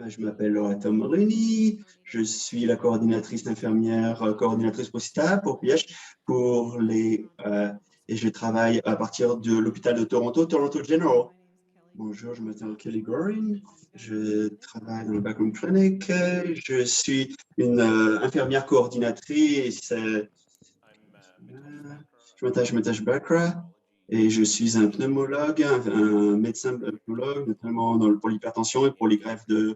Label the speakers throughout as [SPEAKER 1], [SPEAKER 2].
[SPEAKER 1] Je m'appelle Loretta Morini, je suis la coordinatrice infirmière, coordinatrice postale pour PH et je travaille à partir de l'hôpital de Toronto, Toronto General. Bonjour, je m'appelle Kelly Goring, je travaille dans le Backroom Clinic, je suis une infirmière coordinatrice, je m'attache Bakra et je suis un pneumologue, un médecin pneumologue, notamment pour l'hypertension et pour les greffes de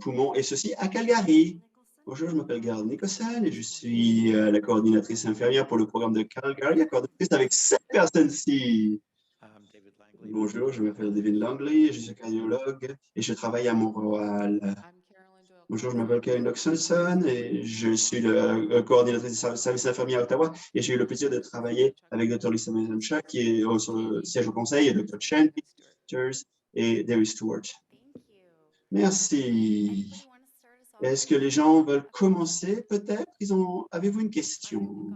[SPEAKER 1] poumons, et ceci à Calgary. Bonjour, je m'appelle Gary Nicholson et je suis la coordinatrice inférieure pour le programme de Calgary, la coordinatrice avec 7 personnes-ci. Bonjour, je m'appelle David Langley, je suis cardiologue et je travaille à Montréal. Bonjour, je m'appelle Karen Oxelson et je suis le coordinatrice du service infirmier à Ottawa et j'ai eu le plaisir de travailler avec Dr. Lisa Mason-Shaw qui est au siège au conseil et Dr. Chen Peters et David Stewart. Merci. Est-ce que les gens veulent commencer peut-être? Avez-vous une question?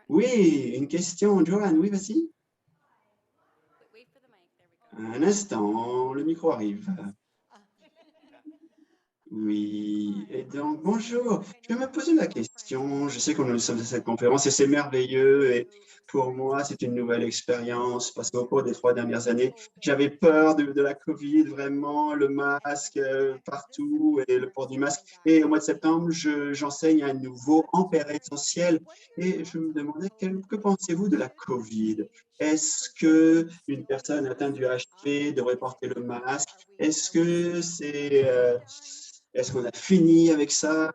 [SPEAKER 1] Oui, une question. Joanne, oui, vas-y. Un instant, le micro arrive. Oui, et donc bonjour. Je vais me poser la question. Je sais qu'on nous sommes à cette conférence et c'est merveilleux. Et pour moi, c'est une nouvelle expérience parce qu'au cours des 3 dernières années, j'avais peur de la COVID, vraiment, le masque partout et le port du masque. Et au mois de septembre, j'enseigne un nouveau ampère essentiel et je me demandais que pensez-vous de la COVID? Est-ce qu'une personne atteinte du HP devrait porter le masque? Est-ce que est-ce qu'on a fini avec ça?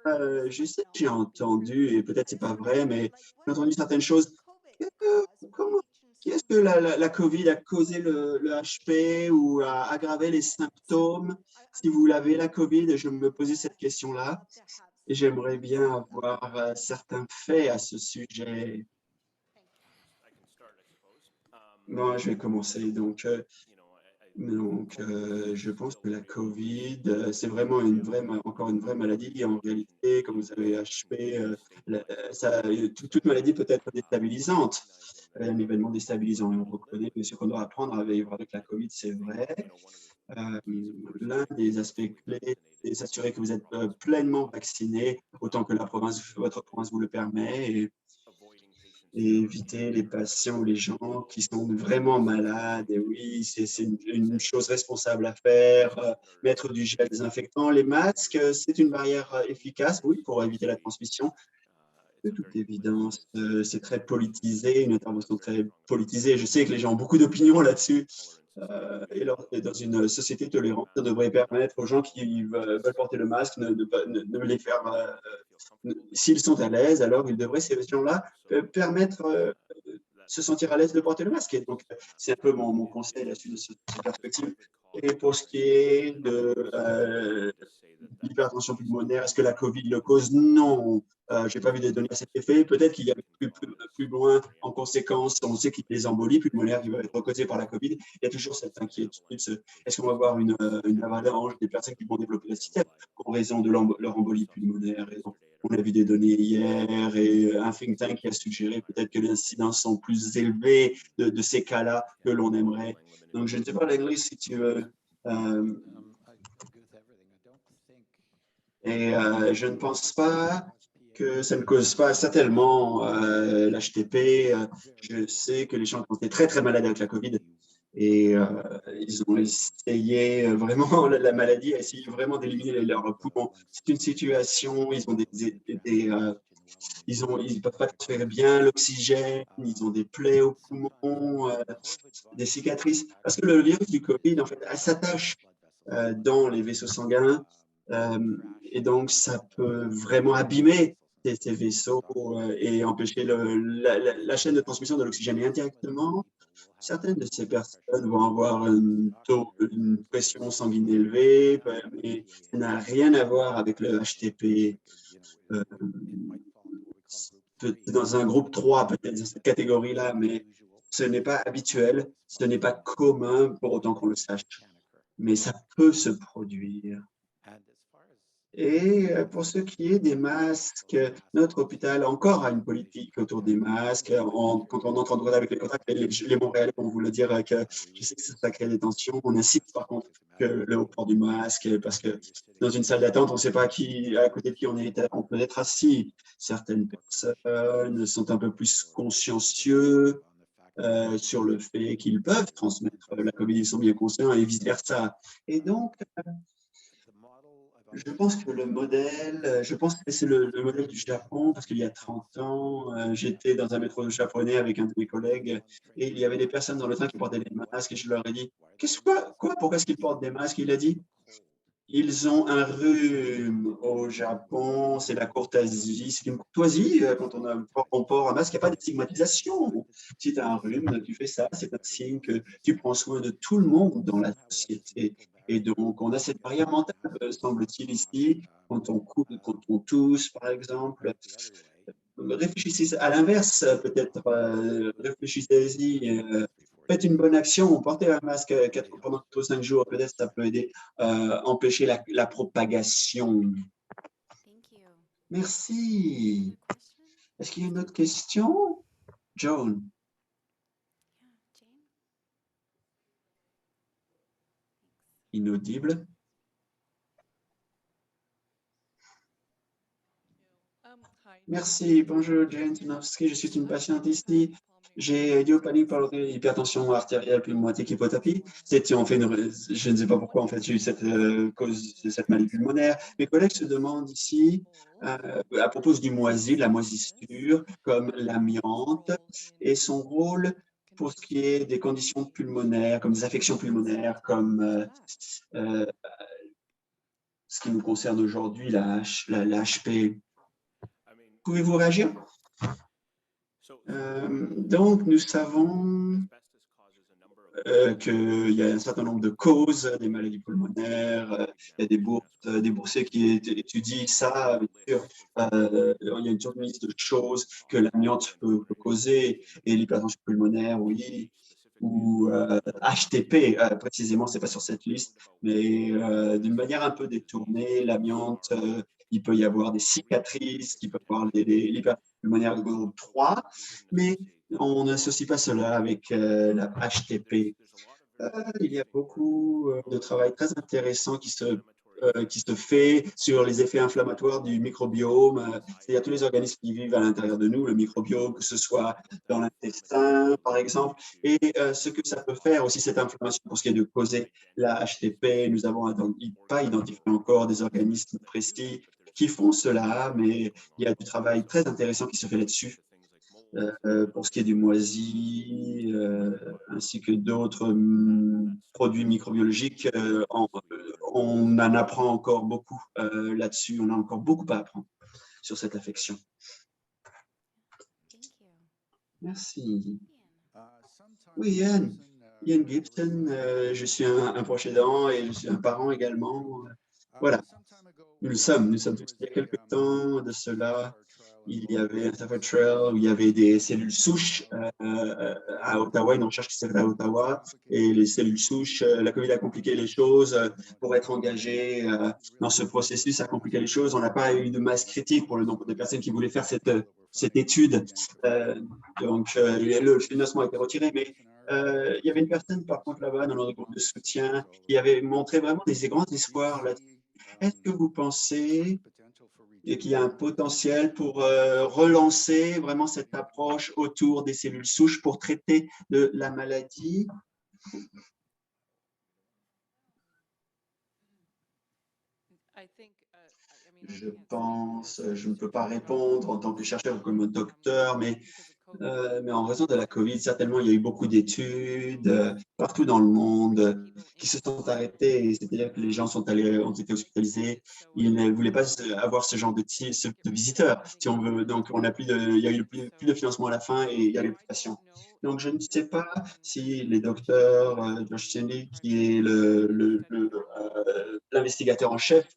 [SPEAKER 1] Je sais que j'ai entendu, et peut-être c'est pas vrai, mais j'ai entendu certaines choses. Comment, est-ce que la COVID a causé le HP ou a aggravé les symptômes? Si vous l'avez, la COVID, je me posais cette question-là et j'aimerais bien avoir certains faits à ce sujet. Bon, je vais commencer. Donc, je pense que la COVID, c'est vraiment encore une vraie maladie. En réalité, comme vous savez, HP, toute maladie peut être déstabilisante, un événement déstabilisant. Et on reconnaît bien sûr qu'on doit apprendre à vivre avec la COVID, c'est vrai. L'un des aspects clés, c'est s'assurer que vous êtes pleinement vacciné, autant que votre province vous le permet. Et éviter les patients ou les gens qui sont vraiment malades. Et oui, c'est une chose responsable à faire. Mettre du gel désinfectant. Les masques, c'est une barrière efficace, oui, pour éviter la transmission. De toute évidence, c'est très politisé, une intervention très politisée. Je sais que les gens ont beaucoup d'opinions là-dessus. Et dans une société tolérante, ça devrait permettre aux gens qui veulent porter le masque de les faire. S'ils sont à l'aise, alors ils devraient, ces gens-là, permettre se sentir à l'aise de porter le masque. Et donc, c'est un peu mon conseil là-dessus de cette perspective. Et pour ce qui est de l'hypertension pulmonaire, est-ce que la COVID le cause? Non. Je n'ai pas vu des données à cet effet. Peut-être qu'il y a plus loin, en conséquence, on sait qu'il y a des embolies pulmonaires qui vont être causées par la COVID. Il y a toujours cette inquiétude. Est-ce qu'on va avoir une avalanche des personnes qui vont développer la système en raison de leur embolie pulmonaire? Et donc, on a vu des données hier et un think tank qui a suggéré peut-être que les incidences sont plus élevées de ces cas-là que l'on aimerait. Donc, je ne sais pas, Langley, si tu veux. Je ne pense pas que ça ne cause pas certainement l'HTP. Je sais que les gens ont été très, très malades avec la COVID et ils ont essayé vraiment, la maladie a essayé vraiment d'éliminer leurs poumons. C'est une situation, ils ne peuvent pas transférer bien l'oxygène, ils ont des plaies aux poumons, des cicatrices. Parce que le virus du COVID, en fait, elle s'attache dans les vaisseaux sanguins et donc ça peut vraiment abîmer ces vaisseaux et empêcher la chaîne de transmission de l'oxygène. Et indirectement, certaines de ces personnes vont avoir une pression sanguine élevée, mais ça n'a rien à voir avec le HTP. Dans un groupe 3, peut-être dans cette catégorie-là, mais ce n'est pas habituel, ce n'est pas commun pour autant qu'on le sache, mais ça peut se produire. Et pour ce qui est des masques, notre hôpital encore a une politique autour des masques. Quand on entre en contact avec les contacts, les Montréalais vont vous le dire que je sais que ça crée des tensions. On insiste par contre que le port du masque, parce que dans une salle d'attente, on ne sait pas à côté de qui on peut être assis. Certaines personnes sont un peu plus consciencieux sur le fait qu'ils peuvent transmettre la COVID, ils sont bien conscients et vice-versa. Et donc, je pense que je pense que c'est le modèle du Japon, parce qu'il y a 30 ans, j'étais dans un métro japonais avec un de mes collègues et il y avait des personnes dans le train qui portaient des masques et je leur ai dit, quoi, pourquoi est-ce qu'ils portent des masques? Il a dit, ils ont un rhume au Japon, c'est la courtoisie, c'est une courtoisie quand on porte un masque, il n'y a pas de stigmatisation. Si tu as un rhume, tu fais ça, c'est un signe que tu prends soin de tout le monde dans la société. Et donc, on a cette barrière mentale, semble-t-il, ici, quand on tousse, par exemple. Réfléchissez à l'inverse, peut-être, réfléchissez-y. Faites une bonne action, portez un masque pendant 4 ou 5 jours, peut-être ça peut aider à empêcher la propagation. Merci. Est-ce qu'il y a une autre question? Joan. Inaudible. Merci. Bonjour, Jane Sinowski. Je suis une patiente ici. J'ai idiopathique par hypertension artérielle pulmonaire hypotapie. Je ne sais pas pourquoi en fait j'ai eu cette cause de cette maladie pulmonaire. Mes collègues se demandent ici à propos du moisi, de la moisissure, comme l'amiante et son rôle pour ce qui est des conditions pulmonaires, comme des affections pulmonaires, comme ce qui nous concerne aujourd'hui, la HP. Pouvez-vous réagir? Donc, nous savons qu'il y a un certain nombre de causes des maladies pulmonaires. Il y a des boursiers qui étudient ça. Bien sûr, il y a une sorte de choses que l'amiante peut causer et l'hypertension pulmonaire, oui, ou HTP, précisément, ce n'est pas sur cette liste, mais d'une manière un peu détournée, l'amiante, il peut y avoir des cicatrices, il peut y avoir l'hypertension pulmonaire de groupe 3, mais on n'associe pas cela avec la HTP. Il y a beaucoup de travail très intéressant qui se fait sur les effets inflammatoires du microbiome, c'est-à-dire tous les organismes qui vivent à l'intérieur de nous, le microbiome, que ce soit dans l'intestin, par exemple, et ce que ça peut faire aussi, cette inflammation, pour ce qui est de causer la HTP. Nous n'avons pas identifié encore des organismes précis qui font cela, mais il y a du travail très intéressant qui se fait là-dessus. Pour ce qui est du moisi, ainsi que d'autres produits microbiologiques, on en apprend encore beaucoup là-dessus. On a encore beaucoup à apprendre sur cette affection. Merci. Oui, Ian Gibson, je suis un proche aidant et je suis un parent également. Voilà, nous le sommes tous. Il y a quelques temps de cela, il y avait un Stafford Trail où il y avait des cellules souches à Ottawa, une recherche qui s'est faite à Ottawa, et les cellules souches, la COVID a compliqué les choses pour être engagé dans ce processus, ça a compliqué les choses. On n'a pas eu de masse critique pour le nombre de personnes qui voulaient faire cette étude. Donc, le financement a été retiré, mais il y avait une personne, par contre, là-bas, dans notre groupe de soutien, qui avait montré vraiment des grands espoirs là-dessus. Est-ce que vous pensez qu'il y a un potentiel pour relancer vraiment cette approche autour des cellules souches pour traiter de la maladie? Je pense, je ne peux pas répondre en tant que chercheur ou comme docteur, mais en raison de la COVID, certainement, il y a eu beaucoup d'études partout dans le monde qui se sont arrêtées. C'est-à-dire que les gens ont été hospitalisés. Ils ne voulaient pas avoir ce genre de visiteurs, si on veut. Donc, il y a eu plus de financement à la fin et il y a eu plus de patients. Donc, je ne sais pas si les docteurs, Josh Cheney, qui est l'investigateur en chef,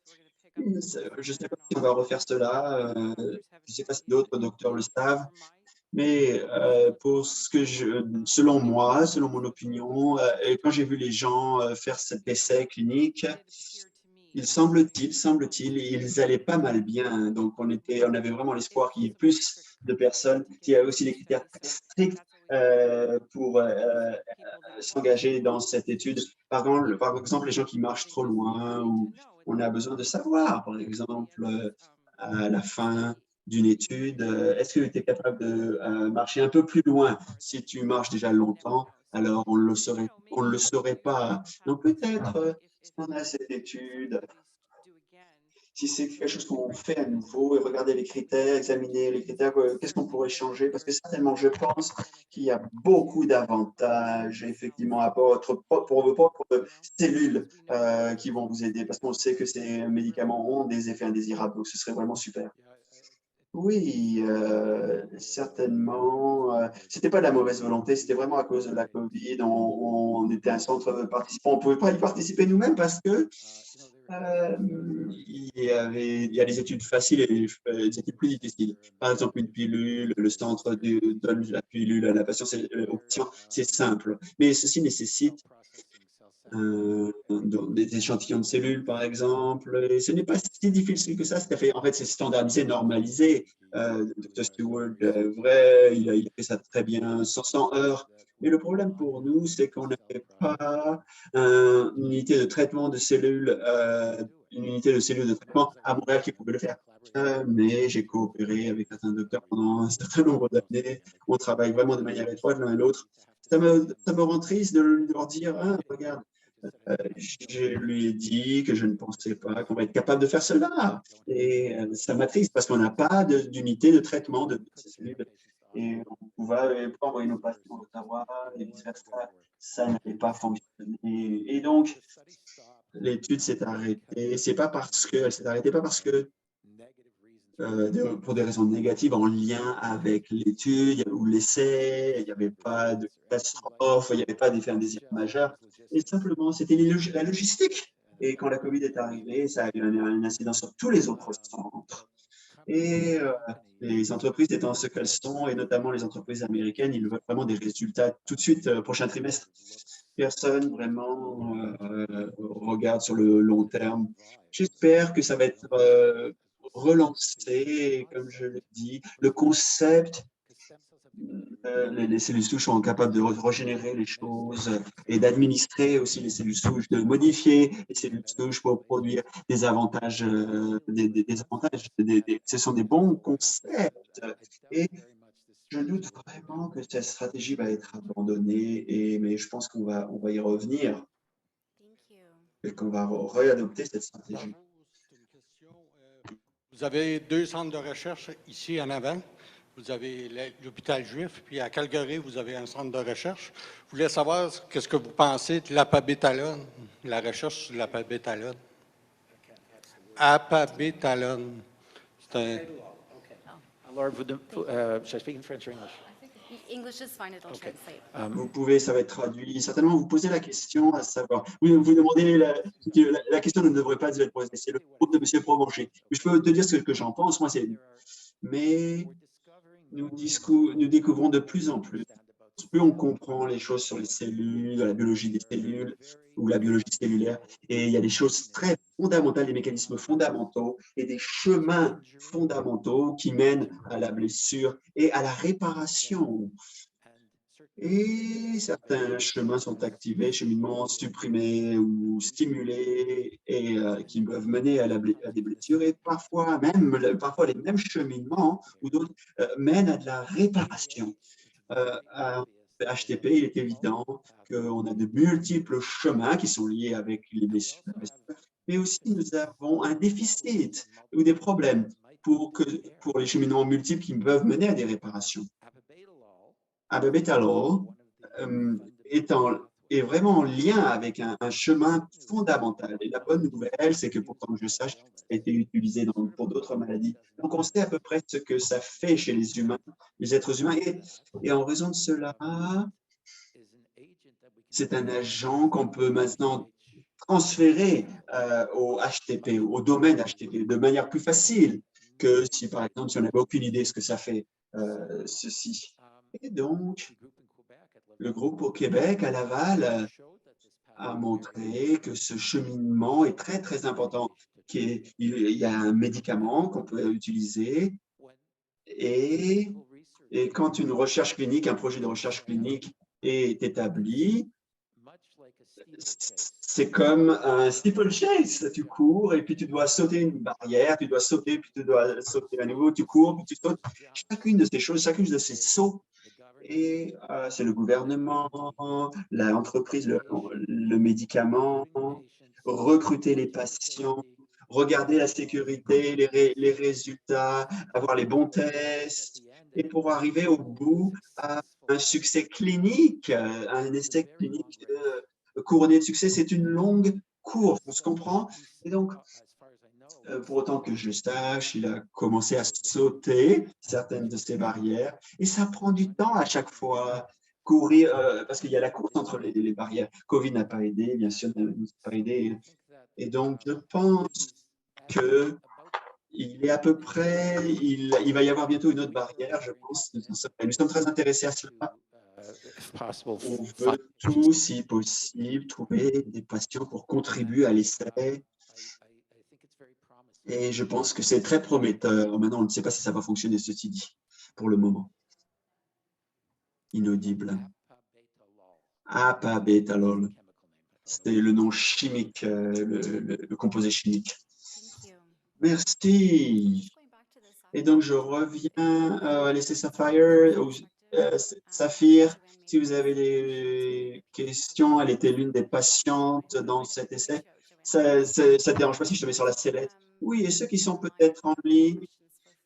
[SPEAKER 1] je ne sais pas si on va refaire cela. Je ne sais pas si d'autres docteurs le savent. Mais selon moi, selon mon opinion, et quand j'ai vu les gens faire cet essai clinique, il semble-t-il, ils allaient pas mal bien. Donc, on avait vraiment l'espoir qu'il y ait plus de personnes. Il y a aussi des critères très stricts pour s'engager dans cette étude. Par exemple, les gens qui marchent trop loin, ou on a besoin de savoir, par exemple, à la fin d'une étude, est-ce que tu es capable de marcher un peu plus loin? Si tu marches déjà longtemps, alors on ne le saurait pas. Donc peut-être, si on a cette étude, si c'est quelque chose qu'on fait à nouveau et regarder les critères, examiner les critères, qu'est-ce qu'on pourrait changer? Parce que certainement, je pense qu'il y a beaucoup d'avantages, effectivement, à pour vos propres cellules qui vont vous aider, parce qu'on sait que ces médicaments ont des effets indésirables, donc ce serait vraiment super. Oui, certainement. C'était pas de la mauvaise volonté, c'était vraiment à cause de la COVID. On était un centre participant, on ne pouvait pas y participer nous-mêmes parce que il y a des études faciles et des études plus difficiles. Par exemple, une pilule, le centre donne la pilule à la patient, au patient, c'est simple. Mais ceci nécessite des échantillons de cellules, par exemple. Et ce n'est pas si difficile que ça. En fait, c'est standardisé, normalisé. Dr. Stewart, il a fait ça très bien, 100 heures. Mais le problème pour nous, c'est qu'on n'avait pas une unité de traitement de cellules, une unité de cellules de traitement à Montréal qui pouvait le faire. Mais j'ai coopéré avec certains docteurs pendant un certain nombre d'années. On travaille vraiment de manière étroite l'un et l'autre. Ça me rend triste de leur dire, ah, regarde, je lui ai dit que je ne pensais pas qu'on va être capable de faire cela. Et ça m'attriste parce qu'on n'a pas d'unité de traitement de ces cellules. Et on va pas envoyer nos patients à Ottawa et vice-versa. Ça n'allait pas fonctionner. Et donc, l'étude s'est arrêtée. C'est pas parce que, elle s'est arrêtée pas parce que pour des raisons négatives en lien avec l'étude ou l'essai, il n'y avait pas de catastrophe, il n'y avait pas d'effet indésirable majeur, et simplement c'était la logistique. Et quand la COVID est arrivée, ça a eu une incidence sur tous les autres centres. Et les entreprises étant ce qu'elles sont, et notamment les entreprises américaines, ils veulent vraiment des résultats tout de suite, prochain trimestre. Personne vraiment regarde sur le long terme. J'espère que ça va être relancé, comme je l'ai dit. Le concept, les cellules souches sont capables de régénérer les choses et d'administrer aussi les cellules souches, de modifier les cellules souches pour produire des avantages. Des avantages. Ce sont des bons concepts. Et je doute vraiment que cette stratégie va être abandonnée, mais je pense on va y revenir et qu'on va réadopter cette stratégie.
[SPEAKER 2] Vous avez 2 centres de recherche ici en avant. Vous avez l'hôpital juif, puis à Calgary, vous avez un centre de recherche. Je voulais savoir qu'est-ce que vous pensez de l'apabétalone, la recherche sur l'apabétalone. Apabétalone. C'est un...
[SPEAKER 3] Laura, should I speak in French or English?
[SPEAKER 4] English is fine, it'll translate.
[SPEAKER 1] Vous pouvez, ça va être traduit. Certainement, vous posez la question à savoir. Vous demandez, la question ne devrait pas être posée. C'est le groupe de M. Provencher. Je peux te dire ce que j'en pense. Moi, mais nous découvrons de plus en plus. Plus on comprend les choses sur les cellules, la biologie des cellules ou la biologie cellulaire, et il y a des choses très fondamentales, des mécanismes fondamentaux et des chemins fondamentaux qui mènent à la blessure et à la réparation. Et certains chemins sont activés, cheminements supprimés ou stimulés et qui peuvent mener à des blessures. Et parfois les mêmes cheminements ou d'autres mènent à de la réparation. À HTP, il est évident qu'on a de multiples chemins qui sont liés avec les blessures, mais aussi nous avons un déficit ou des problèmes pour les cheminements multiples qui peuvent mener à des réparations. Ababétalol est vraiment en lien avec un chemin fondamental. Et la bonne nouvelle, c'est que pourtant que je sache, ça a été utilisé pour d'autres maladies. Donc, on sait à peu près ce que ça fait chez les humains, les êtres humains. Et en raison de cela, c'est un agent qu'on peut maintenant transférer au HTP, au domaine HTP, de manière plus facile que si, par exemple, si on n'avait aucune idée de ce que ça fait, ceci. Et donc, le groupe au Québec, à Laval, a montré que ce cheminement est très, très important. Il y a un médicament qu'on peut utiliser et Et quand une recherche clinique, un projet de recherche clinique est établi, c'est comme un steeplechase. Tu cours et puis tu dois sauter une barrière, tu dois sauter, puis tu dois sauter à nouveau, tu cours, puis tu sautes. Chacune de ces choses, chacune de ces sauts, et c'est le gouvernement, l'entreprise, le médicament, recruter les patients, regarder la sécurité, les résultats, avoir les bons tests, et pour arriver au bout à un succès clinique, un essai clinique couronné de succès. C'est une longue course, on se comprend. Et donc, pour autant que je sache, il a commencé à sauter certaines de ces barrières et ça prend du temps à chaque fois. Courir, parce qu'il y a la course entre les barrières. Covid n'a pas aidé, bien sûr, n'a pas aidé. Et donc, je pense que il est à peu près, il va y avoir bientôt une autre barrière, je pense. Nous sommes très intéressés à cela. On veut tous, si possible, trouver des patients pour contribuer à l'essai. Et je pense que c'est très prometteur. Maintenant, on ne sait pas si ça va fonctionner, ceci dit, pour le moment. Inaudible. Apabétalol. C'est le nom chimique, le composé chimique.
[SPEAKER 4] Thank you.
[SPEAKER 1] Merci. Et donc, je reviens à l'essai Sapphire. Saphir, si vous avez des questions, elle était l'une des patientes dans cet essai. Ça ne dérange pas si je te mets sur la sellette? Oui, et ceux qui sont peut-être en ligne,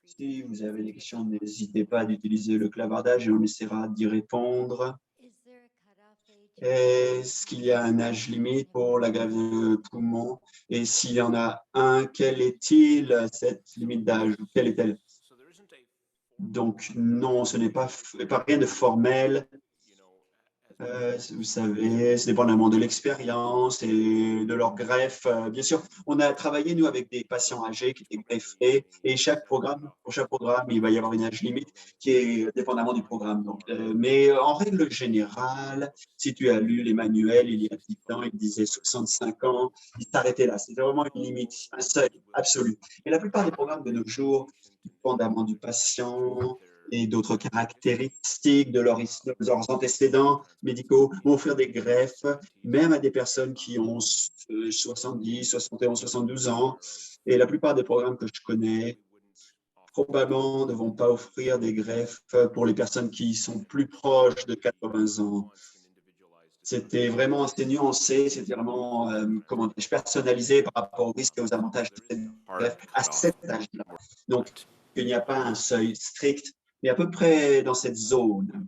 [SPEAKER 1] si vous avez des questions, n'hésitez pas d'utiliser le clavardage et on essaiera d'y répondre. Est-ce qu'il y a un âge limite pour la greffe de poumon? Et s'il y en a un, quelle est-il, cette limite d'âge? Quelle est-elle? Donc, non, ce n'est pas rien de formel. Vous savez, c'est dépendamment de l'expérience et de leur greffe. Bien sûr, on a travaillé, nous, avec des patients âgés qui étaient greffés et pour chaque programme, il va y avoir une âge limite qui est dépendamment du programme. Donc, mais en règle générale, si tu as lu les manuels il y a 10 ans, il disait 65 ans, il s'arrêtait là. C'était vraiment une limite, un seuil absolu. Et la plupart des programmes de nos jours, dépendamment du patient, et d'autres caractéristiques de leurs antécédents médicaux, vont offrir des greffes, même à des personnes qui ont 70, 71, 72 ans. Et la plupart des programmes que je connais, probablement ne vont pas offrir des greffes pour les personnes qui sont plus proches de 80 ans. C'était vraiment assez nuancé, c'était vraiment personnalisé par rapport aux risques et aux avantages de cette greffe à cet âge-là. Donc, il n'y a pas un seuil strict, mais à peu près dans cette zone.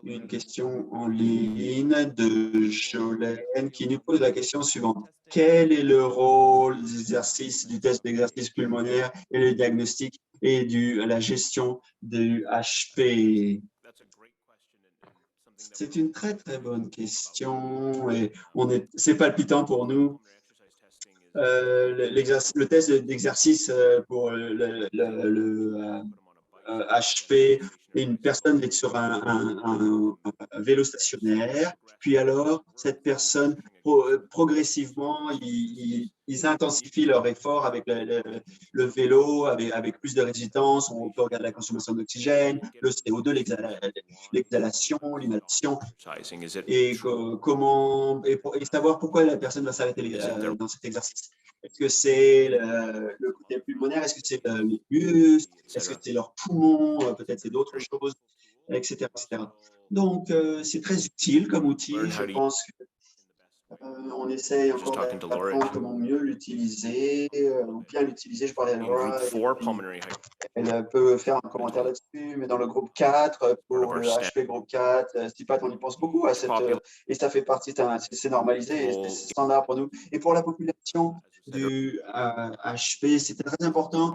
[SPEAKER 1] Une question en ligne de Jolène qui nous pose la question suivante. Quel est le rôle des exercices, du test d'exercice pulmonaire et le diagnostic et la gestion du HP? C'est une très, très bonne question et c'est palpitant pour nous. Le test d'exercice pour le HP, une personne est sur un vélo stationnaire, puis alors cette personne, progressivement, ils intensifient leur effort avec le vélo, avec plus de résistance, on peut regarder la consommation d'oxygène, le CO2, l'exhalation, l'inhalation, et savoir pourquoi la personne va s'arrêter dans cet exercice. Est-ce que c'est le côté pulmonaire? Est-ce que c'est les muscles? Est-ce que c'est leurs poumons? Peut-être c'est d'autres choses, etc., etc. Donc, c'est très utile comme outil. Je pense qu'on essaie encore d'apprendre comment mieux l'utiliser, ou bien l'utiliser. Je parlais à Laura. Elle peut faire un commentaire là-dessus, mais dans le groupe 4, pour le HP groupe 4, STIPAT, on y pense beaucoup à et ça fait partie, c'est normalisé, c'est standard pour nous. Et pour la population du HP, c'est très important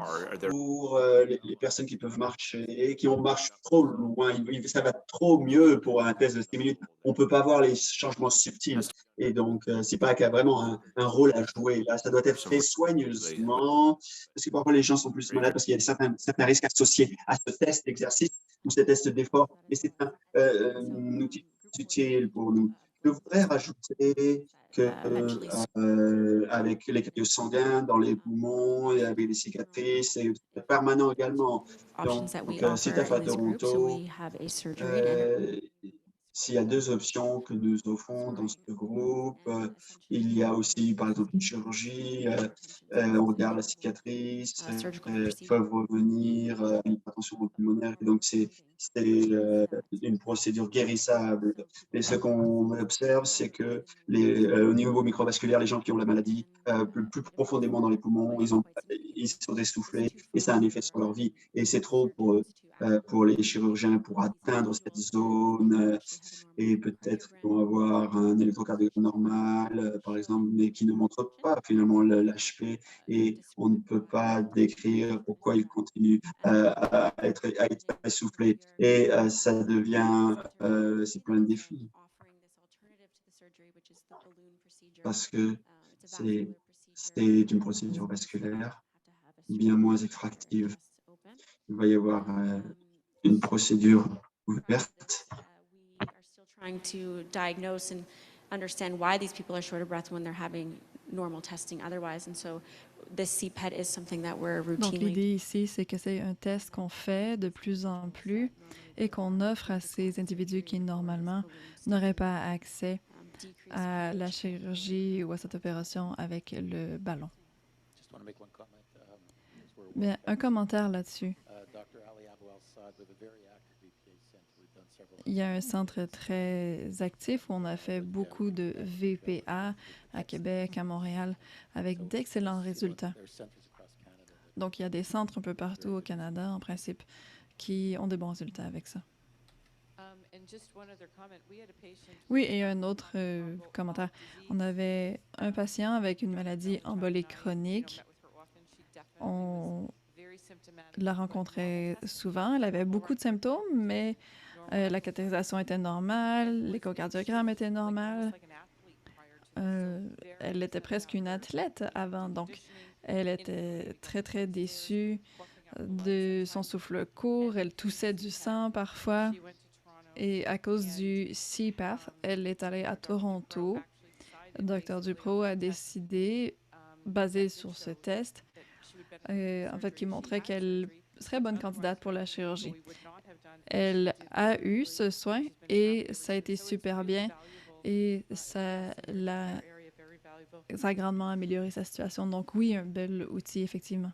[SPEAKER 1] pour les personnes qui peuvent marcher et qui marchent trop loin. Ça va trop mieux pour un test de 6 minutes. On ne peut pas voir les changements subtils. Et donc, STIPAT a vraiment un rôle à jouer. Là, ça doit être fait soigneusement, parce que parfois les gens sont plus malades parce qu'il y a certains risques associés à ce test d'exercice ou ce test d'effort. Et c'est un outil utile pour nous. Je voudrais rajouter que,
[SPEAKER 5] eventually
[SPEAKER 1] avec les caillots sanguins dans les poumons et avec les cicatrices, c'est permanent également.
[SPEAKER 5] options that we
[SPEAKER 1] Si
[SPEAKER 5] offer
[SPEAKER 1] tu
[SPEAKER 5] in
[SPEAKER 1] à
[SPEAKER 5] this group. So
[SPEAKER 1] Toronto,
[SPEAKER 5] we have a surgery and
[SPEAKER 1] euh, s'il y a 2 options que nous offrons dans ce groupe, il y a aussi, par exemple, une chirurgie, on regarde la cicatrice,
[SPEAKER 5] surgical procedure.
[SPEAKER 1] peuvent revenir, une hypertension pulmonaire. Et donc, c'est une procédure guérissable. Et ce qu'on observe, c'est que au niveau microvasculaire, les gens qui ont la maladie, plus profondément dans les poumons, ils sont essoufflés et ça a un effet sur leur vie. Et c'est trop pour les chirurgiens pour atteindre cette zone et peut-être qu'ils vont avoir un électrocardiogramme normal, par exemple, mais qui ne montre pas finalement l'HP et on ne peut pas décrire pourquoi il continue à être essoufflé. Et ça devient, c'est plein de défis parce que c'est une procédure vasculaire bien moins effractive. Il va y avoir une procédure ouverte.
[SPEAKER 5] We are still trying to diagnose and understand why these people are short of breath when they're having normal testing otherwise. And so this CPET is something that we're
[SPEAKER 6] Donc,
[SPEAKER 5] routinely
[SPEAKER 6] l'idée ici, c'est que c'est un test qu'on fait de plus en plus et qu'on offre à ces individus qui, normalement, n'auraient pas accès à la chirurgie ou à cette opération avec le ballon.
[SPEAKER 3] Just want to make one comment. As we're
[SPEAKER 6] Bien, un commentaire là-dessus.
[SPEAKER 3] Dr. Ali Abou Al-Saad with a very active VPA center. We've done several.
[SPEAKER 6] Il y a un centre très actif où on a fait beaucoup de VPA à Québec, à Montréal, avec d'excellents résultats.
[SPEAKER 3] There are centers across Canada that
[SPEAKER 6] Donc, il y a des centres un peu partout au Canada, en principe, qui ont des bons résultats avec ça. Oui, et un autre commentaire. On avait un patient avec une maladie embolique chronique. On la rencontrait souvent. Elle avait beaucoup de symptômes, mais la catégorisation était normale, l'échocardiogramme était normal. Elle était presque une athlète avant, donc elle était très, très déçue de son souffle court. Elle toussait du sang parfois. Et à cause du CPAP, elle est allée à Toronto. Dr. Dupro a décidé, basé sur ce test, en fait, qui montrait qu'elle serait bonne candidate pour la chirurgie. Elle a eu ce soin et ça a été super bien et ça a grandement amélioré sa situation. Donc oui, un bel outil, effectivement.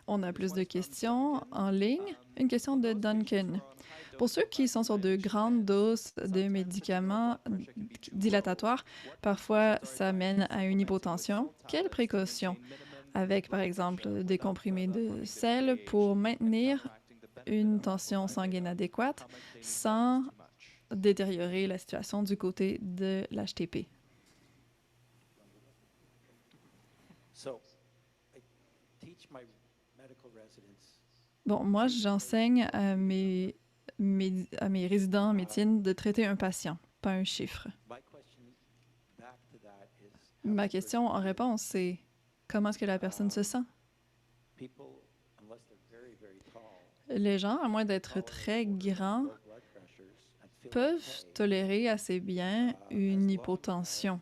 [SPEAKER 6] On a plus de questions en ligne. Une question de Duncan. Pour ceux qui sont sur de grandes doses de médicaments dilatatoires, parfois ça mène à une hypotension. Quelles précautions avec, par exemple, des comprimés de sel pour maintenir une tension sanguine adéquate sans détériorer la situation du côté de l'HTP?
[SPEAKER 3] So, I teach my medical residents.
[SPEAKER 6] Bon, moi, j'enseigne à mes résidents en médecine de traiter un patient, pas un chiffre.
[SPEAKER 3] My question back to that is
[SPEAKER 6] Ma question en réponse, c'est comment est-ce que la personne se sent?
[SPEAKER 3] people, unless they're very, very tall,
[SPEAKER 6] Les gens, à moins d'être très grands,
[SPEAKER 3] low blood pressures and feel
[SPEAKER 6] peuvent
[SPEAKER 3] okay,
[SPEAKER 6] tolérer assez bien une
[SPEAKER 3] as long
[SPEAKER 6] hypotension.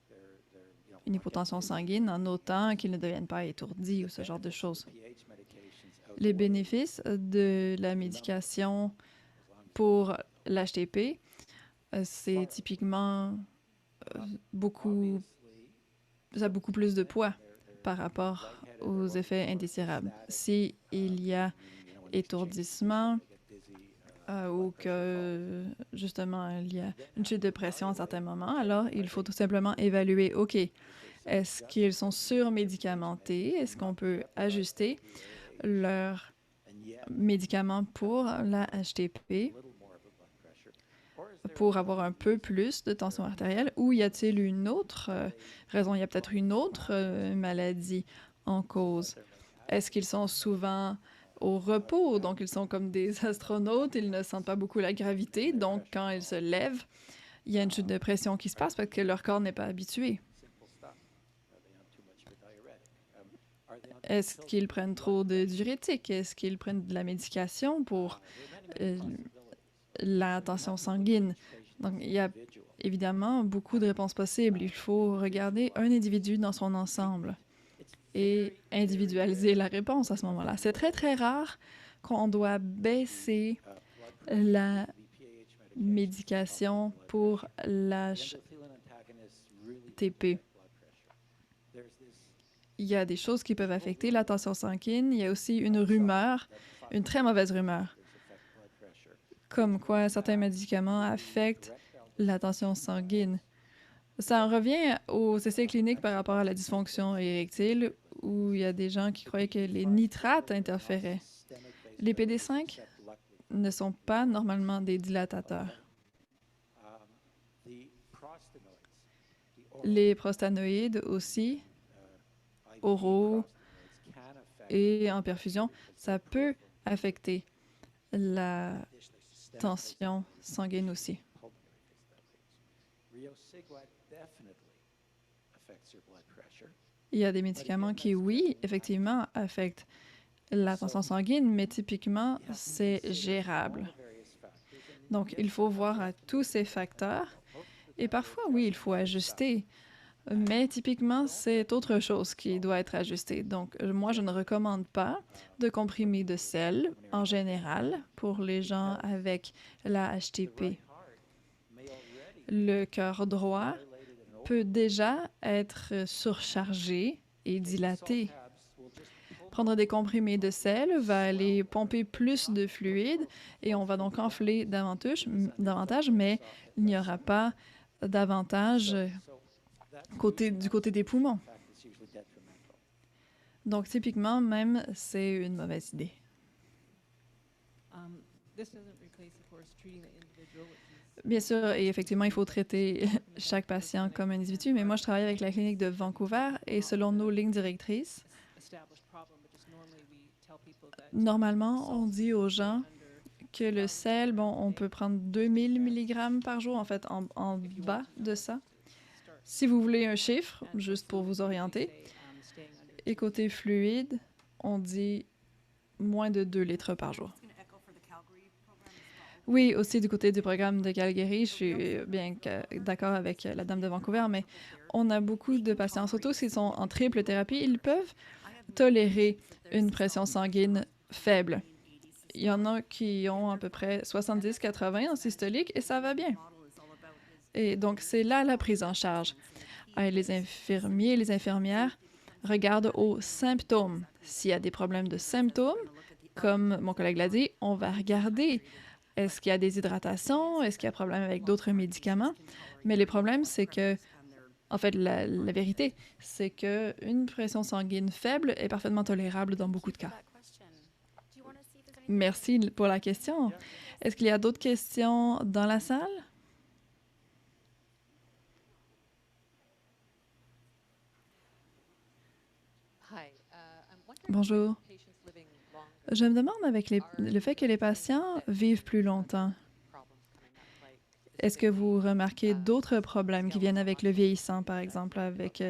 [SPEAKER 3] they're
[SPEAKER 6] Une hypotension sanguine en autant qu'ils ne deviennent pas étourdis ou ce genre de choses.
[SPEAKER 3] pH medications
[SPEAKER 6] Les bénéfices de la médication pour l'HTP, c'est typiquement beaucoup plus de poids par rapport aux effets indésirables. S'il y a étourdissement ou que justement il y a une chute de pression à certains moments, alors il faut tout simplement évaluer, OK, est-ce qu'ils sont surmédicamentés? Est-ce qu'on peut ajuster leurs médicaments pour la HTP pour avoir un peu plus de tension artérielle? Ou y a-t-il une autre raison? Il y a peut-être une autre maladie en cause. Est-ce qu'ils sont souvent au repos? Donc, ils sont comme des astronautes, ils ne sentent pas beaucoup la gravité. Donc, quand ils se lèvent, il y a une chute de pression qui se passe parce que leur corps n'est pas habitué. Est-ce qu'ils prennent trop de diurétiques? Est-ce qu'ils prennent de la médication pour la tension sanguine. Donc, il y a évidemment beaucoup de réponses possibles. Il faut regarder un individu dans son ensemble et individualiser la réponse à ce moment-là. C'est très, très rare qu'on doit baisser la médication pour l'HTP. Il y a des choses qui peuvent affecter la tension sanguine. Il y a aussi une rumeur, une très mauvaise rumeur, comme quoi certains médicaments affectent la tension sanguine. Ça en revient aux essais cliniques par rapport à la dysfonction érectile, où il y a des gens qui croyaient que les nitrates interféraient. Les PD5 ne sont pas normalement des dilatateurs. Les prostanoïdes aussi, oraux et en perfusion, ça peut affecter la tension sanguine aussi. Il y a des médicaments qui, oui, effectivement, affectent la tension sanguine, mais typiquement, c'est gérable. Donc, il faut voir à tous ces facteurs. Et parfois, oui, il faut ajuster. Mais typiquement, c'est autre chose qui doit être ajustée. Donc, moi, je ne recommande pas de comprimés de sel en général pour les gens avec la HTP. Le cœur droit peut déjà être surchargé et dilaté. Prendre des comprimés de sel va aller pomper plus de fluide et on va donc enfler davantage, mais il n'y aura pas d'avantage du côté des poumons. Donc, typiquement, même, c'est une mauvaise idée. Bien sûr, et effectivement, il faut traiter chaque patient comme un individu, mais moi, je travaille avec la clinique de Vancouver et selon nos lignes directrices, normalement, on dit aux gens que le sel, bon, on peut prendre 2000 mg par jour, en fait, en bas de ça. Si vous voulez un chiffre, juste pour vous orienter, et côté fluide, on dit moins de 2 litres par jour. Oui, aussi du côté du programme de Calgary, je suis bien d'accord avec la dame de Vancouver, mais on a beaucoup de patients, surtout s'ils sont en triple thérapie, ils peuvent tolérer une pression sanguine faible. Il y en a qui ont à peu près 70-80 en systolique et ça va bien. Et donc, c'est là la prise en charge. Les infirmiers et les infirmières regardent aux symptômes. S'il y a des problèmes de symptômes, comme mon collègue l'a dit, on va regarder est-ce qu'il y a des hydratations, est-ce qu'il y a problème avec d'autres médicaments. Mais les problèmes, c'est que, en fait, la vérité, c'est qu'une pression sanguine faible est parfaitement tolérable dans beaucoup de cas. Merci pour la question. Est-ce qu'il y a d'autres questions dans la salle? Bonjour. Je me demande avec le fait que les patients vivent plus longtemps, est-ce que vous remarquez d'autres problèmes qui viennent avec le vieillissant, par exemple, avec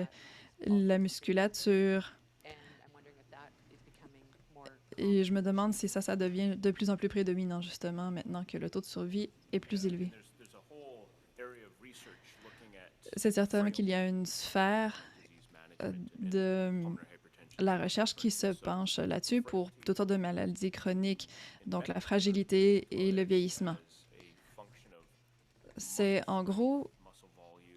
[SPEAKER 6] la musculature? Et je me demande si ça devient de plus en plus prédominant, justement, maintenant que le taux de survie est plus élevé. C'est certain qu'il y a une sphère de la recherche qui se penche là-dessus pour toutes sortes de maladies chroniques, donc la fragilité et le vieillissement. C'est en gros,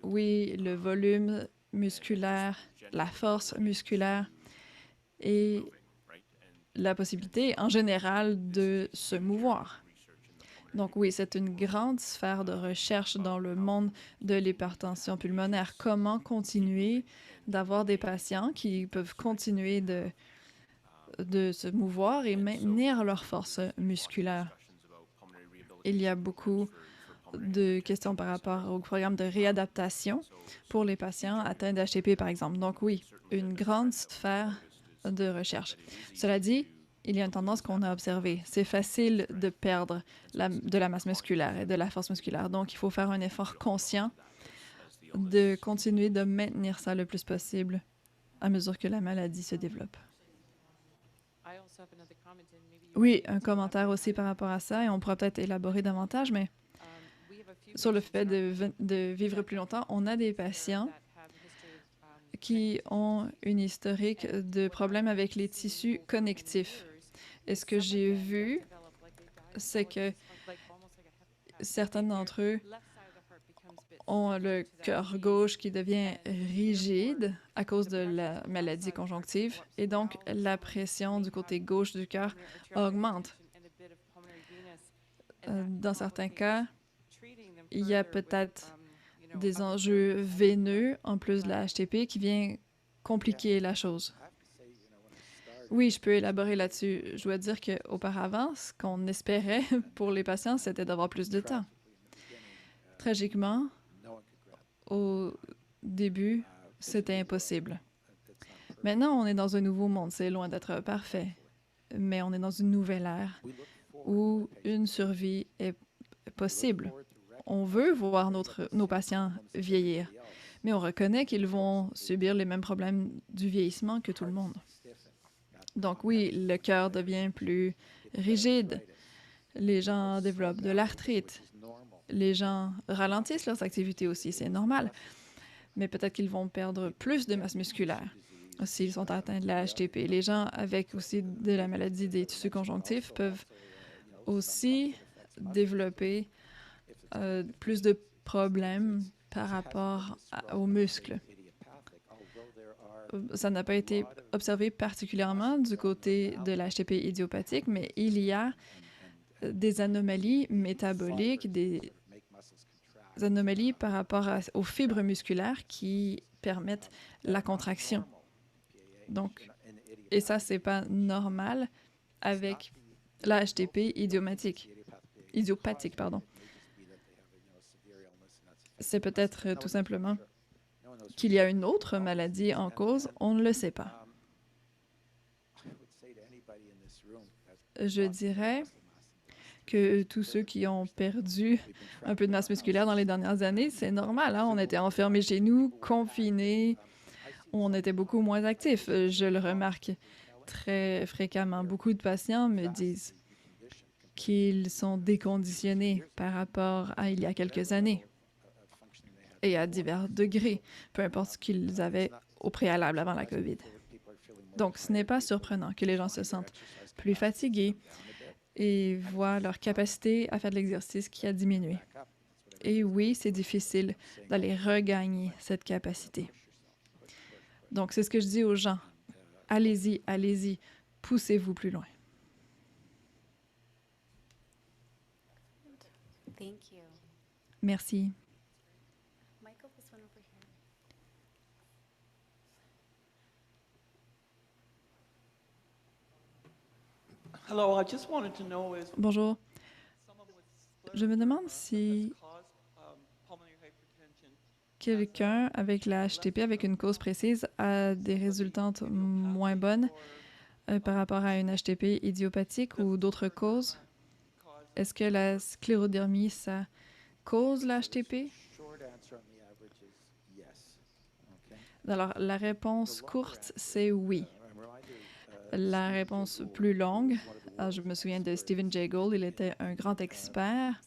[SPEAKER 6] oui, le volume musculaire, la force musculaire et la possibilité en général de se mouvoir. Donc oui, c'est une grande sphère de recherche dans le monde de l'hypertension pulmonaire. Comment continuer d'avoir des patients qui peuvent continuer de se mouvoir et maintenir leur force musculaire. Il y a beaucoup de questions par rapport au programme de réadaptation pour les patients atteints d'HTP, par exemple. Donc oui, une grande sphère de recherche. Cela dit, il y a une tendance qu'on a observée. C'est facile de perdre de la masse musculaire et de la force musculaire. Donc, il faut faire un effort conscient de continuer de maintenir ça le plus possible à mesure que la maladie se développe. Oui, un commentaire aussi par rapport à ça, et on pourra peut-être élaborer davantage, mais sur le fait de vivre plus longtemps, on a des patients qui ont une historique de problèmes avec les tissus connectifs. Et ce que j'ai vu, c'est que certains d'entre eux ont le cœur gauche qui devient rigide à cause de la maladie conjonctive, et donc la pression du côté gauche du cœur augmente. Dans certains cas, il y a peut-être des enjeux veineux en plus de la HTP qui vient compliquer la chose. Oui, je peux élaborer là-dessus. Je dois dire qu'auparavant, ce qu'on espérait pour les patients, c'était d'avoir plus de temps. Tragiquement, au début, c'était impossible. Maintenant, on est dans un nouveau monde. C'est loin d'être parfait, mais on est dans une nouvelle ère où une survie est possible. On veut voir nos patients vieillir, mais on reconnaît qu'ils vont subir les mêmes problèmes du vieillissement que tout le monde. Donc oui, le cœur devient plus rigide. Les gens développent de l'arthrite. Les gens ralentissent leurs activités aussi, c'est normal. Mais peut-être qu'ils vont perdre plus de masse musculaire s'ils sont atteints de la HTP. Les gens avec aussi de la maladie des tissus conjonctifs peuvent aussi développer plus de problèmes par rapport aux muscles. Ça n'a pas été observé particulièrement du côté de la HTP idiopathique, mais il y a des anomalies métaboliques, des anomalies par rapport aux fibres musculaires qui permettent la contraction. Donc, et ça, c'est pas normal avec la HTP idiopathique, pardon. C'est peut-être tout simplement qu'il y a une autre maladie en cause, on ne le sait pas. Je dirais que tous ceux qui ont perdu un peu de masse musculaire dans les dernières années, c'est normal, hein? On était enfermés chez nous, confinés, on était beaucoup moins actifs. Je le remarque très fréquemment. Beaucoup de patients me disent qu'ils sont déconditionnés par rapport à il y a quelques années et à divers degrés, peu importe ce qu'ils avaient au préalable avant la COVID. Donc, ce n'est pas surprenant que les gens se sentent plus fatigués et voient leur capacité à faire de l'exercice qui a diminué. Et oui, c'est difficile d'aller regagner cette capacité. Donc, c'est ce que je dis aux gens. Allez-y, allez-y, poussez-vous plus loin.
[SPEAKER 4] Thank you.
[SPEAKER 6] Merci.
[SPEAKER 4] Michael, this one over here.
[SPEAKER 7] Hello, I just wanted to know is
[SPEAKER 6] Bonjour.
[SPEAKER 7] someone with
[SPEAKER 6] Je me demande si
[SPEAKER 7] pulmonary hypertension
[SPEAKER 6] quelqu'un avec la HTP, avec une cause précise, a des résultantes moins bonnes par rapport à une HTP idiopathique ou d'autres causes. Est-ce que la sclérodermie, ça cause la HTP? Alors, la réponse courte, c'est oui. La réponse plus longue, je me souviens de Stephen Jay Gould, il était un grand expert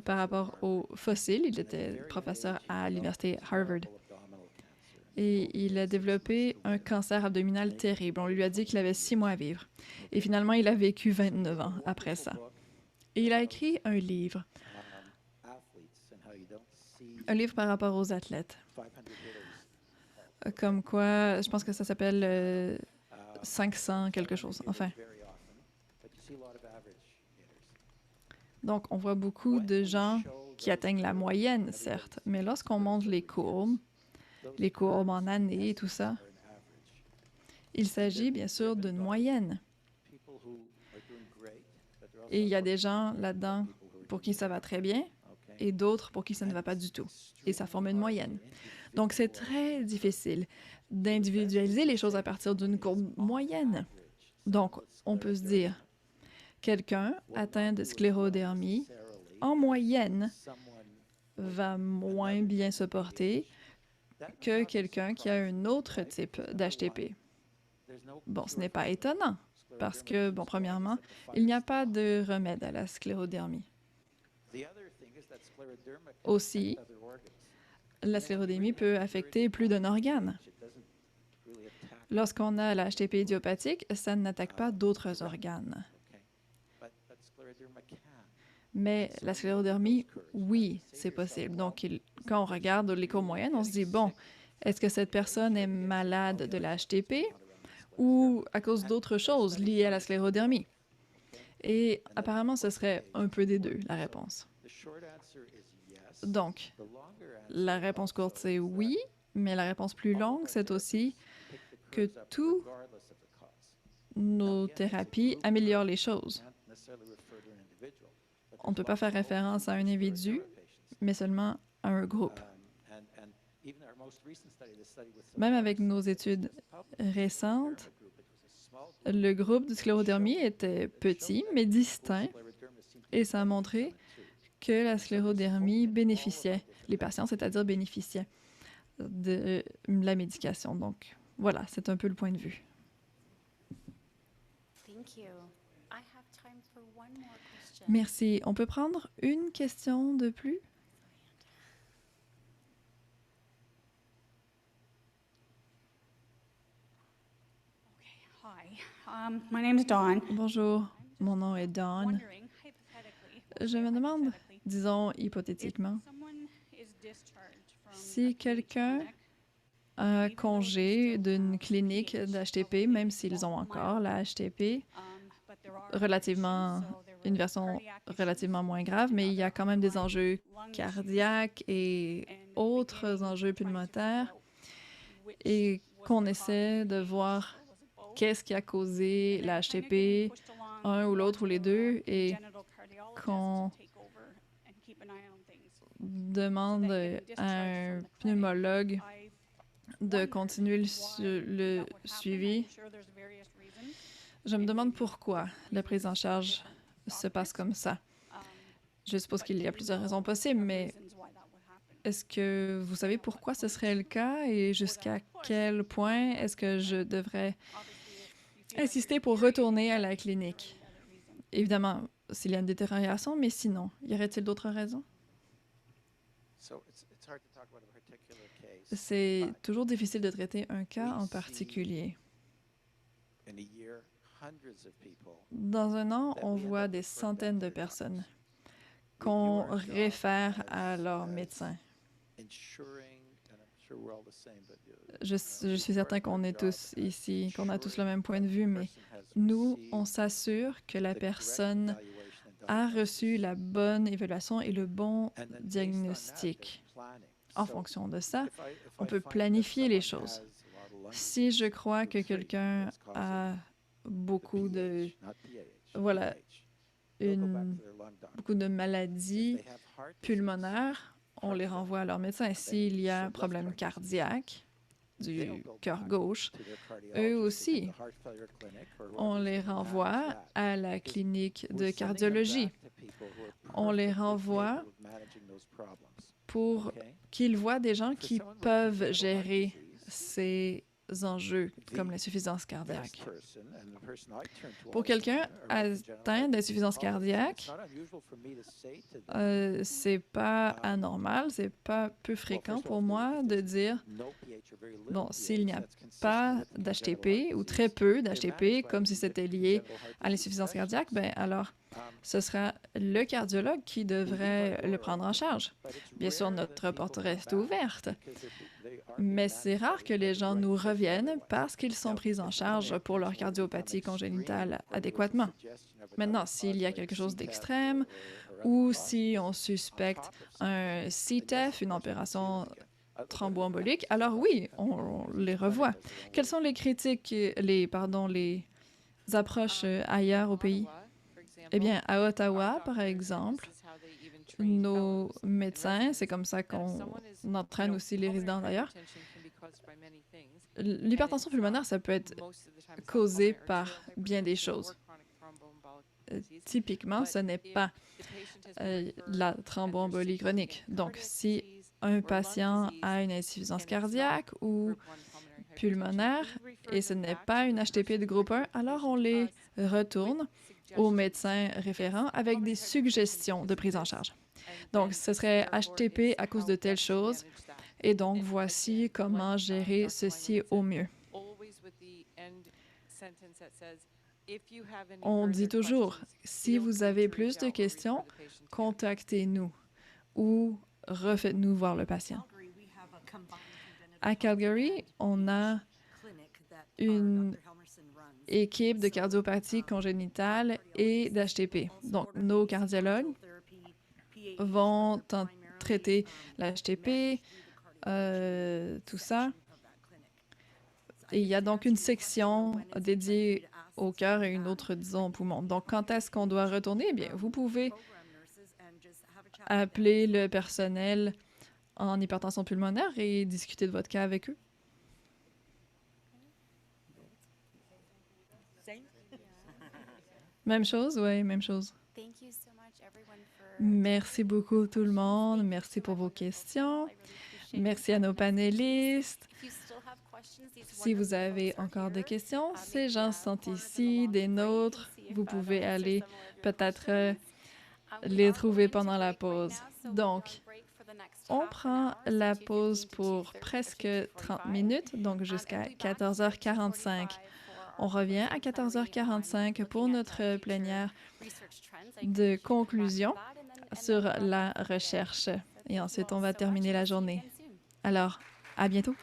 [SPEAKER 6] par rapport aux fossiles. Il était professeur à l'université Harvard. Et il a développé un cancer abdominal terrible. On lui a dit qu'il avait 6 mois à vivre. Et finalement, il a vécu 29 ans après ça. Et il a écrit un livre. Un livre par rapport aux athlètes. Comme quoi, je pense que ça s'appelle 500 quelque chose. Enfin. Donc, on voit beaucoup de gens qui atteignent la moyenne, certes, mais lorsqu'on monte les courbes en années et tout ça, il s'agit bien sûr d'une moyenne. Et il y a des gens là-dedans pour qui ça va très bien et d'autres pour qui ça ne va pas du tout. Et ça forme une moyenne. Donc, c'est très difficile d'individualiser les choses à partir d'une courbe moyenne. Donc, on peut se dire, quelqu'un atteint de sclérodermie, en moyenne, va moins bien se porter que quelqu'un qui a un autre type d'HTP. Bon, ce n'est pas étonnant parce que, bon, premièrement, il n'y a pas de remède à la sclérodermie. Aussi, la sclérodermie peut affecter plus d'un organe. Lorsqu'on a la HTP idiopathique, ça n'attaque pas d'autres organes. Mais la sclérodermie, oui, c'est possible. Donc, quand on regarde les courbes moyennes, on se dit, bon, est-ce que cette personne est malade de la HTP ou à cause d'autres choses liées à la sclérodermie? Et apparemment, ce serait un peu des deux, la réponse. Donc, la réponse courte, c'est oui, mais la réponse plus longue, c'est aussi que toutes nos thérapies améliorent les choses. On ne peut pas faire référence à un individu, mais seulement à un groupe. Même avec nos études récentes, le groupe de sclérodermie était petit, mais distinct, et ça a montré que la sclérodermie bénéficiait, les patients, c'est-à-dire bénéficiaient de la médication. Donc, voilà, c'est un peu le point de vue.
[SPEAKER 4] Thank you. I have time for one more question.
[SPEAKER 6] Merci. On peut prendre une question de plus?
[SPEAKER 8] Hi, my name is Dawn.
[SPEAKER 6] Bonjour, mon nom est Dawn.
[SPEAKER 8] Wondering, hypothetically,
[SPEAKER 6] Je me demande, disons hypothétiquement,
[SPEAKER 8] someone is discharged from
[SPEAKER 6] si quelqu'un a congé d'une clinique d'HTP, même s'ils ont encore la HTP, une version relativement moins grave, mais il y a quand même des enjeux cardiaques et autres enjeux pulmonaires, et qu'on essaie de voir qu'est-ce qui a causé la HTP, un ou l'autre ou les deux, et qu'on demande à un pneumologue de continuer le suivi. Je me demande pourquoi la prise en charge se passe comme ça. Je suppose qu'il y a plusieurs raisons possibles, mais est-ce que vous savez pourquoi ce serait le cas et jusqu'à quel point est-ce que je devrais insister pour retourner à la clinique? Évidemment, s'il y a une détérioration, mais sinon, y aurait-il d'autres raisons? C'est toujours difficile de traiter un cas en particulier. Dans un an, on voit des centaines de personnes qu'on réfère à leur médecin. Je suis certain qu'on est tous ici, qu'on a tous le même point de vue, mais nous, on s'assure que la personne a reçu la bonne évaluation et le bon diagnostic. En fonction de ça, on peut planifier les choses. Si je crois que quelqu'un a beaucoup de maladies pulmonaires, on les renvoie à leur médecin. S'il y a un problème cardiaque du cœur gauche, eux aussi, on les renvoie à la clinique de cardiologie. On les renvoie pour qu'ils voient des gens qui peuvent gérer ces enjeux comme l'insuffisance cardiaque. Pour quelqu'un atteint d'insuffisance cardiaque, c'est pas anormal, c'est pas peu fréquent pour moi de dire, bon, s'il n'y a pas d'HTP ou très peu d'HTP, comme si c'était lié à l'insuffisance cardiaque, ben alors ce sera le cardiologue qui devrait le prendre en charge. Bien sûr, notre porte reste ouverte, mais c'est rare que les gens nous reviennent parce qu'ils sont pris en charge pour leur cardiopathie congénitale adéquatement. Maintenant, s'il y a quelque chose d'extrême ou si on suspecte un CTEPH, une opération thromboembolique, alors oui, on les revoit. Quelles sont les critiques, les approches ailleurs au pays? Eh bien, à Ottawa, par exemple, nos médecins, c'est comme ça qu'on entraîne aussi les résidents d'ailleurs. L'hypertension pulmonaire, ça peut être causé par bien des choses. Typiquement, ce n'est pas la thromboembolie chronique. Donc, si un patient a une insuffisance cardiaque ou pulmonaire, et ce n'est pas une HTP de groupe 1, alors on les retourne au médecin référent avec des suggestions de prise en charge. Donc, ce serait HTP à cause de telle chose, et donc voici comment gérer ceci au mieux. On dit toujours, si vous avez plus de questions, contactez-nous ou refaites-nous voir le patient. À Calgary, on a une équipe de cardiopathie congénitale et d'HTP. Donc, nos cardiologues vont traiter l'HTP, tout ça. Et il y a donc une section dédiée au cœur et une autre, disons, au poumon. Donc, quand est-ce qu'on doit retourner? Eh bien, vous pouvez appeler le personnel en hypertension pulmonaire et discuter de votre cas avec eux. Même chose, oui, même chose.
[SPEAKER 4] Thank you so much, everyone, for
[SPEAKER 6] Merci beaucoup tout le monde. Merci pour vos questions. Merci à nos panélistes.
[SPEAKER 4] If you still have questions, these
[SPEAKER 6] Si vous
[SPEAKER 4] wonderful
[SPEAKER 6] avez
[SPEAKER 4] folks are
[SPEAKER 6] encore des
[SPEAKER 4] here.
[SPEAKER 6] questions, ces
[SPEAKER 4] Maybe,
[SPEAKER 6] gens sont
[SPEAKER 4] corner them
[SPEAKER 6] ici,
[SPEAKER 4] along
[SPEAKER 6] des
[SPEAKER 4] the way. You can
[SPEAKER 6] nôtres.
[SPEAKER 4] see if
[SPEAKER 6] Vous
[SPEAKER 4] they'll
[SPEAKER 6] pouvez
[SPEAKER 4] answer
[SPEAKER 6] aller
[SPEAKER 4] some of your
[SPEAKER 6] peut-être
[SPEAKER 4] questions. We
[SPEAKER 6] les
[SPEAKER 4] are
[SPEAKER 6] trouver
[SPEAKER 4] going to
[SPEAKER 6] pendant la
[SPEAKER 4] break right
[SPEAKER 6] pause.
[SPEAKER 4] now, so we
[SPEAKER 6] Donc,
[SPEAKER 4] are break for the next
[SPEAKER 6] on
[SPEAKER 4] half an
[SPEAKER 6] prend
[SPEAKER 4] hour, so
[SPEAKER 6] la
[SPEAKER 4] 2:15
[SPEAKER 6] pause
[SPEAKER 4] to
[SPEAKER 6] pour
[SPEAKER 4] 2:30 or
[SPEAKER 6] presque 30
[SPEAKER 4] 2:45.
[SPEAKER 6] minutes, donc
[SPEAKER 4] And
[SPEAKER 6] jusqu'à
[SPEAKER 4] we'll be back
[SPEAKER 6] 14h45.
[SPEAKER 4] 2:45 for
[SPEAKER 6] On
[SPEAKER 4] our
[SPEAKER 6] revient à
[SPEAKER 4] closing plenary
[SPEAKER 6] 14h45
[SPEAKER 4] on
[SPEAKER 6] pour
[SPEAKER 4] looking at,
[SPEAKER 6] notre
[SPEAKER 4] future
[SPEAKER 6] plénière
[SPEAKER 4] research trends. I
[SPEAKER 6] de
[SPEAKER 4] encourage you to come back to
[SPEAKER 6] conclusion
[SPEAKER 4] that, and
[SPEAKER 6] sur
[SPEAKER 4] then we'll wrap
[SPEAKER 6] la
[SPEAKER 4] up for the day.
[SPEAKER 6] recherche.
[SPEAKER 4] So
[SPEAKER 6] Et
[SPEAKER 4] thank you
[SPEAKER 6] ensuite,
[SPEAKER 4] all
[SPEAKER 6] on va
[SPEAKER 4] so much,
[SPEAKER 6] terminer
[SPEAKER 4] and
[SPEAKER 6] la
[SPEAKER 4] we'll see you
[SPEAKER 6] journée.
[SPEAKER 4] again soon.
[SPEAKER 6] Alors, à bientôt.